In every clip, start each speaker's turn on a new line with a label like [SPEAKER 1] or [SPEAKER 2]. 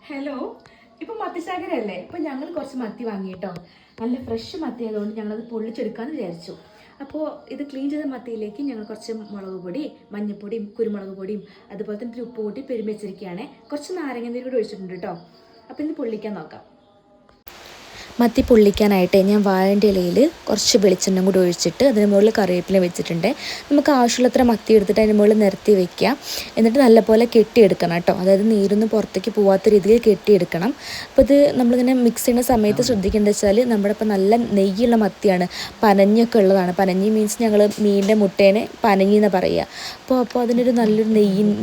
[SPEAKER 1] Hello, ഇപ്പം മത്തിശാകരല്ലേ? ഇപ്പം ഞങ്ങൾ കുറച്ച് മത്തി വാങ്ങിയിട്ടോ. നല്ല ഫ്രഷ് മത്തി ആയതുകൊണ്ട് ഞങ്ങളത് പൊള്ളിച്ചെടുക്കാമെന്ന് വിചാരിച്ചു. അപ്പോൾ ഇത് ക്ലീൻ ചെയ്ത മത്തിയിലേക്ക് ഞങ്ങൾ കുറച്ച് മുളക് പൊടി, മഞ്ഞൾപ്പൊടിയും കുരുമുളക് പൊടിയും അതുപോലെ തന്നെ ഉപ്പ് കൂട്ടി പെരുമ്പി വെച്ചിരിക്കുകയാണ്. കുറച്ച് നാരങ്ങ നീര് കൂടി ഒഴിച്ചിട്ടുണ്ട് കേട്ടോ. അപ്പോൾ ഇത് പൊള്ളിക്കാൻ നോക്കാം.
[SPEAKER 2] മത്തി പൊള്ളിക്കാനായിട്ട് ഞാൻ വാഴൻ്റെ ഇലയിൽ കുറച്ച് വെളിച്ചെണ്ണ കൂടി ഒഴിച്ചിട്ട് അതിന് മുകളിൽ കറിവേപ്പില വെച്ചിട്ടുണ്ട്. നമുക്ക് ആവശ്യമുള്ളത്ര മത്തി എടുത്തിട്ട് അതിന് മുകളിൽ നിരത്തി വെക്കുക. എന്നിട്ട് നല്ലപോലെ കെട്ടിയെടുക്കണം കേട്ടോ. അതായത് നീരൊന്നും പുറത്തേക്ക് പോകാത്ത രീതിയിൽ കെട്ടിയെടുക്കണം. അപ്പോൾ ഇത് നമ്മളിങ്ങനെ മിക്സ് ചെയ്യുന്ന സമയത്ത് ശ്രദ്ധിക്കേണ്ടത് വെച്ചാൽ നമ്മുടെ ഇപ്പം നല്ല നെയ്യുള്ള മത്തിയാണ്, പനഞ്ഞൊക്കെ ഉള്ളതാണ്. പനഞ്ഞി മീൻസ് ഞങ്ങൾ മീനിൻ്റെ മുട്ടേനെ പനഞ്ഞി എന്ന് പറയുക. അപ്പോൾ അതിനൊരു നല്ലൊരു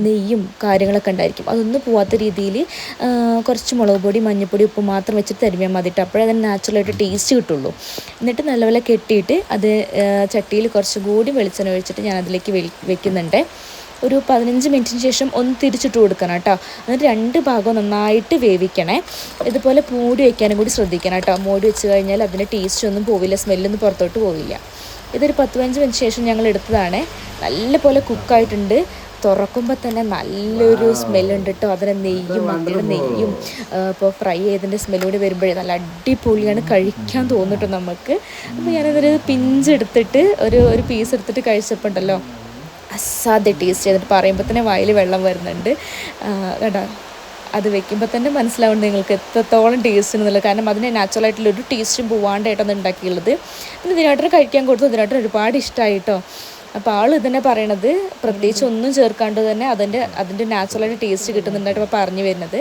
[SPEAKER 2] നെയ്യും കാര്യങ്ങളൊക്കെ ഉണ്ടായിരിക്കും. അതൊന്നും പോകാത്ത രീതിയിൽ കുറച്ച് മുളക് പൊടി, മഞ്ഞൾപ്പൊടി, ഉപ്പ് മാത്രം വെച്ചിട്ട് തരുമ്പിയാൽ മതി കേട്ടോ. അപ്പോഴേ അതിന് നാച്ചുറലായിട്ട് ടേസ്റ്റ് കിട്ടുള്ളൂ. എന്നിട്ട് നല്ലപോലെ കെട്ടിയിട്ട് അത് ചട്ടിയിൽ കുറച്ചും കൂടി വെളിച്ചെണ്ണ ഒഴിച്ചിട്ട് ഞാൻ അതിലേക്ക് വെക്കുന്നുണ്ട്. ഒരു 15 മിനിറ്റിന് ശേഷം ഒന്ന് തിരിച്ചിട്ട് കൊടുക്കണം കേട്ടോ. എന്നിട്ട് 2 ഭാഗവും നന്നായിട്ട് വേവിക്കണേ. ഇതുപോലെ മൂടി വയ്ക്കാനും കൂടി ശ്രദ്ധിക്കണം കേട്ടോ. മൂടി വെച്ച് കഴിഞ്ഞാൽ അതിൻ്റെ ടേസ്റ്റ് ഒന്നും പോവില്ല, സ്മെല്ലൊന്നും പുറത്തോട്ട് പോവില്ല. ഇതൊരു 10-15 മിനിറ്റ് ശേഷം ഞങ്ങൾ എടുത്തതാണ്. നല്ലപോലെ കുക്കായിട്ടുണ്ട്. തുറക്കുമ്പോൾ തന്നെ നല്ലൊരു സ്മെല്ലുണ്ട് കേട്ടോ. അതിൻ്റെ നെയ്യും മത്തിയുടെ നെയ്യും ഇപ്പോൾ ഫ്രൈ ചെയ്തതിൻ്റെ സ്മെല്ലൂടി വരുമ്പോഴേ നല്ല അടിപൊളിയാണ്, കഴിക്കാൻ തോന്നിട്ടോ നമുക്ക്. അപ്പോൾ ഞാനതൊരു പിഞ്ചെടുത്തിട്ട് ഒരു പീസ് എടുത്തിട്ട് കഴിച്ചപ്പോൾ ഉണ്ടല്ലോ അസാധ്യ ടേസ്റ്റ് ചെയ്തിട്ട് പറയുമ്പോൾ തന്നെ വായിൽ വെള്ളം വരുന്നുണ്ട് കേട്ടോ. അത് വെക്കുമ്പോൾ തന്നെ മനസ്സിലാവുന്നുണ്ട് നിങ്ങൾക്ക് എത്രത്തോളം ടേസ്റ്റ് എന്നുള്ളത്. കാരണം അതിന് നാച്ചുറലായിട്ടുള്ളൊരു ടേസ്റ്റും പോവാണ്ടായിട്ടാണ് ഉണ്ടാക്കിയുള്ളത്. പിന്നെ ഇതിനായിട്ട് കഴിക്കാൻ കൊടുത്തു. ഇതിനായിട്ട് ഒരുപാട് ഇഷ്ടമായി കേട്ടോ. അപ്പോൾ ആൾ ഇതന്നെ പറയണത് പ്രത്യേകിച്ച് ഒന്നും ചേർക്കാണ്ട് തന്നെ അതിൻ്റെ നാച്ചുറലായിട്ട് ടേസ്റ്റ് കിട്ടുന്നുണ്ടായിട്ട് ഇപ്പോൾ പറഞ്ഞു വരുന്നത്.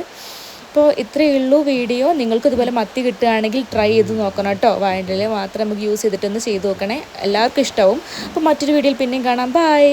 [SPEAKER 2] അപ്പോൾ ഇത്രയേ ഉള്ളൂ വീഡിയോ. നിങ്ങൾക്ക് ഇതുപോലെ മത്തി കിട്ടുകയാണെങ്കിൽ ട്രൈ ചെയ്ത് നോക്കണം കേട്ടോ. വാഴൻ്റെ ഇല മാത്രം നമുക്ക് യൂസ് ചെയ്തിട്ടൊന്ന് ചെയ്ത് നോക്കണേ, എല്ലാവർക്കും ഇഷ്ടമാവും. അപ്പോൾ മറ്റൊരു വീഡിയോയിൽ പിന്നെയും കാണാം. ബൈ.